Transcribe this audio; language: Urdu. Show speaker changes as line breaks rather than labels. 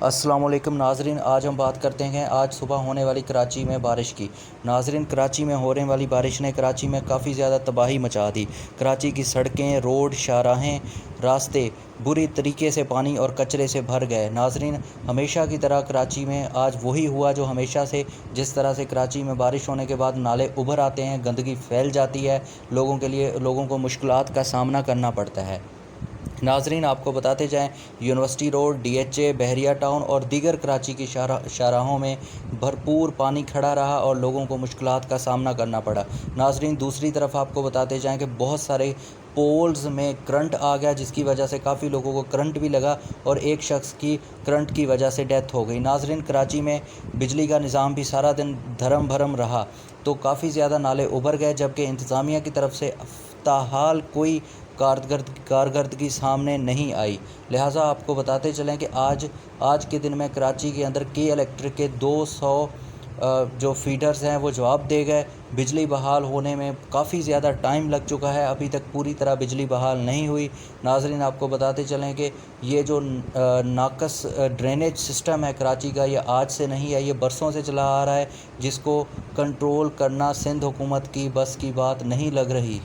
السلام علیکم ناظرین، آج ہم بات کرتے ہیں آج صبح ہونے والی کراچی میں بارش کی۔ ناظرین، کراچی میں ہونے والی بارش نے کراچی میں کافی زیادہ تباہی مچا دی۔ کراچی کی سڑکیں، روڈ، شاہراہیں، راستے بری طریقے سے پانی اور کچرے سے بھر گئے۔ ناظرین، ہمیشہ کی طرح کراچی میں آج وہی ہوا جو ہمیشہ سے، جس طرح سے کراچی میں بارش ہونے کے بعد نالے ابھر آتے ہیں، گندگی پھیل جاتی ہے، لوگوں کو مشکلات کا سامنا کرنا پڑتا ہے۔ ناظرین، آپ کو بتاتے جائیں، university road, D H A, Bahria town اور دیگر کراچی کی شاہراہوں میں بھرپور پانی کھڑا رہا اور لوگوں کو مشکلات کا سامنا کرنا پڑا۔ ناظرین، دوسری طرف آپ کو بتاتے جائیں کہ بہت سارے پولز میں کرنٹ آ گیا، جس کی وجہ سے کافی لوگوں کو کرنٹ بھی لگا اور ایک شخص کی کرنٹ کی وجہ سے ڈیتھ ہو گئی۔ ناظرین، کراچی میں بجلی کا نظام بھی سارا دن دھرم بھرم رہا تو کافی زیادہ نالے ابھر گئے، جبکہ انتظامیہ کی طرف سے تاحال کوئی کارکردگی سامنے نہیں آئی۔ لہٰذا آپ کو بتاتے چلیں کہ آج کے دن میں کراچی کے اندر کے الیکٹرک کے 200 جو فیڈرز ہیں وہ جواب دے گئے۔ بجلی بحال ہونے میں کافی زیادہ ٹائم لگ چکا ہے، ابھی تک پوری طرح بجلی بحال نہیں ہوئی۔ ناظرین، آپ کو بتاتے چلیں کہ یہ جو ناقص ڈرینیج سسٹم ہے کراچی کا، یہ آج سے نہیں ہے، یہ برسوں سے چلا آ رہا ہے، جس کو کنٹرول کرنا سندھ حکومت کی بس کی بات نہیں لگ رہی۔